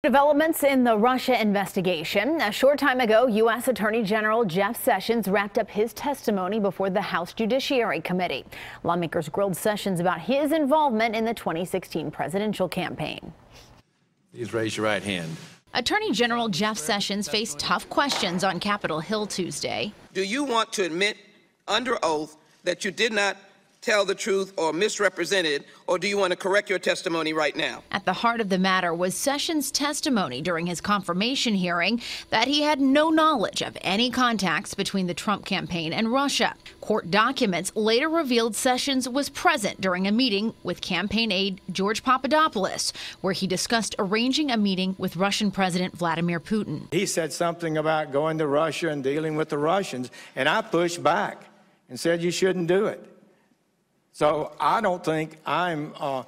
Developments in the Russia investigation. A short time ago, U.S. Attorney General Jeff Sessions wrapped up his testimony before the House Judiciary Committee. Lawmakers grilled Sessions about his involvement in the 2016 presidential campaign. Please raise your right hand. Attorney General Jeff Sessions faced tough questions on Capitol Hill Tuesday. Do you want to admit under oath that you did not tell the truth or misrepresented, or do you want to correct your testimony right now? At the heart of the matter was Sessions' testimony during his confirmation hearing that he had no knowledge of any contacts between the Trump campaign and Russia. Court documents later revealed Sessions was present during a meeting with campaign aide George Papadopoulos, where he discussed arranging a meeting with Russian President Vladimir Putin. He said something about going to Russia and dealing with the Russians, and I pushed back and said you shouldn't do it. So I don't think it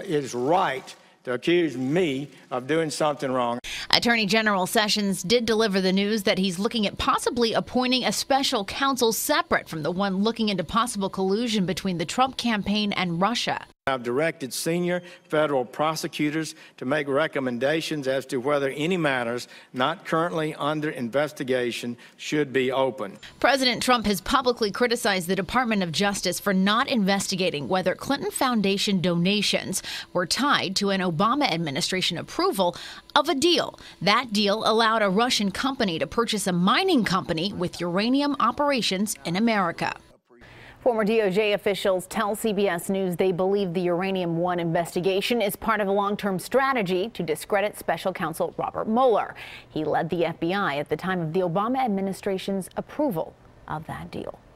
is right to accuse me of doing something wrong. Attorney General Sessions did deliver the news that he's looking at possibly appointing a special counsel separate from the one looking into possible collusion between the Trump campaign and Russia. I've directed senior federal prosecutors to make recommendations as to whether any matters not currently under investigation should be open. President Trump has publicly criticized the Department of Justice for not investigating whether Clinton Foundation donations were tied to an Obama administration approval of a deal. That deal allowed a Russian company to purchase a mining company with uranium operations in America. Former DOJ officials tell CBS News they believe the Uranium One investigation is part of a long-term strategy to discredit special counsel Robert Mueller. He led the FBI at the time of the Obama administration's approval of that deal.